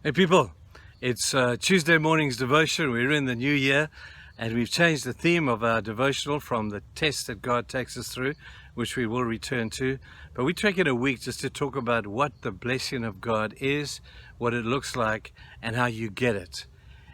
Hey people, it's Tuesday morning's devotion. We're in the new year and we've changed the theme of our devotional from the test that God takes us through, which we will return to. But we take it a week just to talk about what the blessing of God is, what it looks like, and how you get it.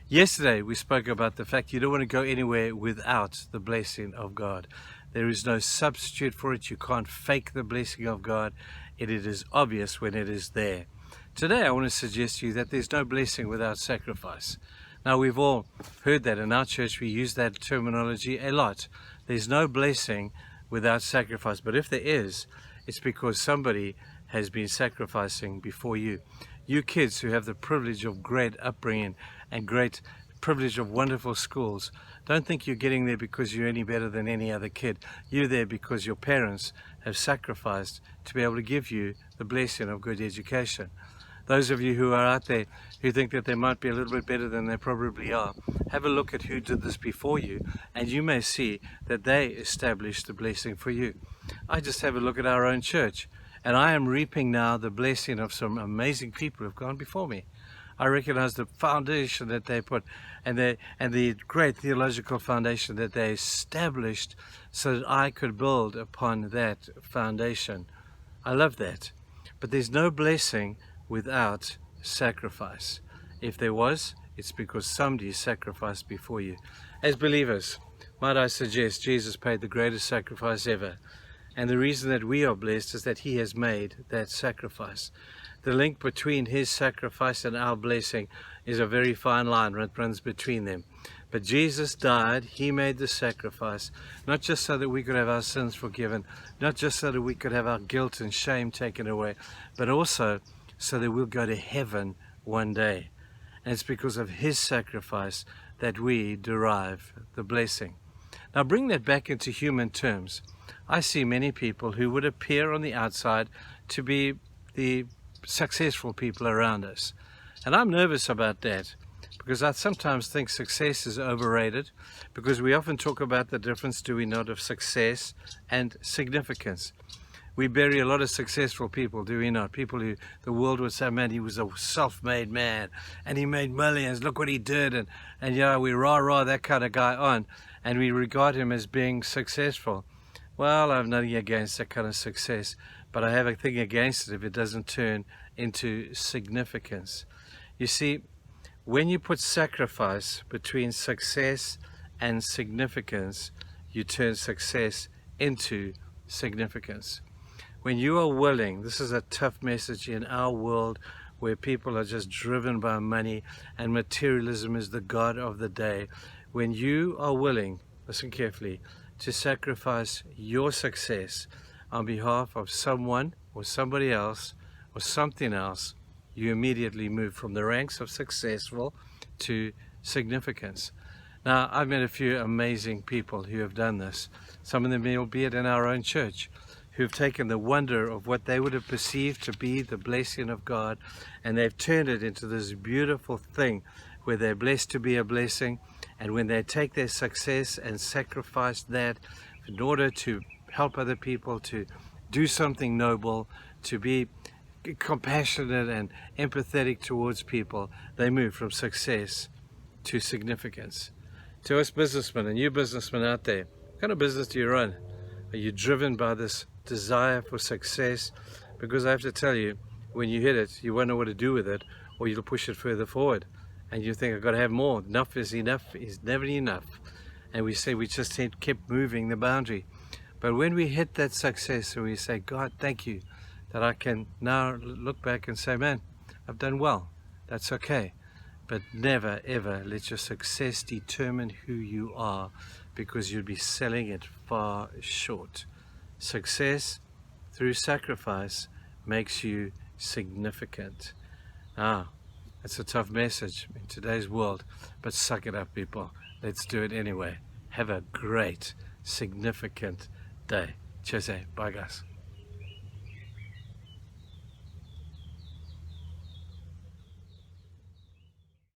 Yesterday we spoke about the fact you don't want to go anywhere without the blessing of God. There is no substitute for it. You can't fake the blessing of God. It is obvious when it is there. Today I want to suggest to you that there's no blessing without sacrifice. Now we've all heard that in our church. We use that terminology a lot. There's no blessing without sacrifice. But if there is, it's because somebody has been sacrificing before you. You kids who have the privilege of great upbringing and great privilege of wonderful schools, don't think you're getting there because you're any better than any other kid. You're there because your parents have sacrificed to be able to give you the blessing of good education. Those of you who are out there who think that they might be a little bit better than they probably are, have a look at who did this before you, and you may see that they established the blessing for you. I just have a look at our own church, and I am reaping now the blessing of some amazing people who have gone before me. I recognize the foundation that they put and the great theological foundation that they established so that I could build upon that foundation. I love that. But there's no blessing without sacrifice. If there was, it's because somebody sacrificed before you. As believers, might I suggest Jesus paid the greatest sacrifice ever. And the reason that we are blessed is that he has made that sacrifice. The link between his sacrifice and our blessing is a very fine line that runs between them. But Jesus died, he made the sacrifice, not just so that we could have our sins forgiven, not just so that we could have our guilt and shame taken away, but also so that we'll go to heaven one day. And it's because of his sacrifice that we derive the blessing. Now bring that back into human terms. I see many people who would appear on the outside to be the successful people around us. And I'm nervous about that because I sometimes think success is overrated, because we often talk about the difference, do we not, of success and significance. We bury a lot of successful people, do we not? People who the world would say, man, he was a self-made man and he made millions, look what he did, and yeah, we rah that kind of guy on, and we regard him as being successful. Well, I have nothing against that kind of success, but I have a thing against it if it doesn't turn into significance. You see, when you put sacrifice between success and significance, you turn success into significance. When you are willing, this is a tough message in our world where people are just driven by money and materialism is the god of the day. When you are willing, listen carefully, to sacrifice your success on behalf of someone or somebody else or something else, you immediately move from the ranks of successful to significance. Now, I've met a few amazing people who have done this. Some of them, albeit in our own church, who've taken the wonder of what they would have perceived to be the blessing of God, and they've turned it into this beautiful thing where they're blessed to be a blessing. And when they take their success and sacrifice that in order to help other people, to do something noble, to be compassionate and empathetic towards people, they move from success to significance. To us businessmen and you businessmen out there, what kind of business do you run? Are you driven by this desire for success? Because I have to tell you, when you hit it, you won't know what to do with it, or you'll push it further forward. And you think, I've got to have more. Enough is never enough. And we say we just kept moving the boundary. But when we hit that success and we say, God, thank you that I can now look back and say, man, I've done well. That's okay. But never, ever let your success determine who you are, because you'll be selling it far short. Success through sacrifice makes you significant. It's a tough message in today's world, but suck it up, people. Let's do it anyway. Have a great, significant day. Cheers, bye guys.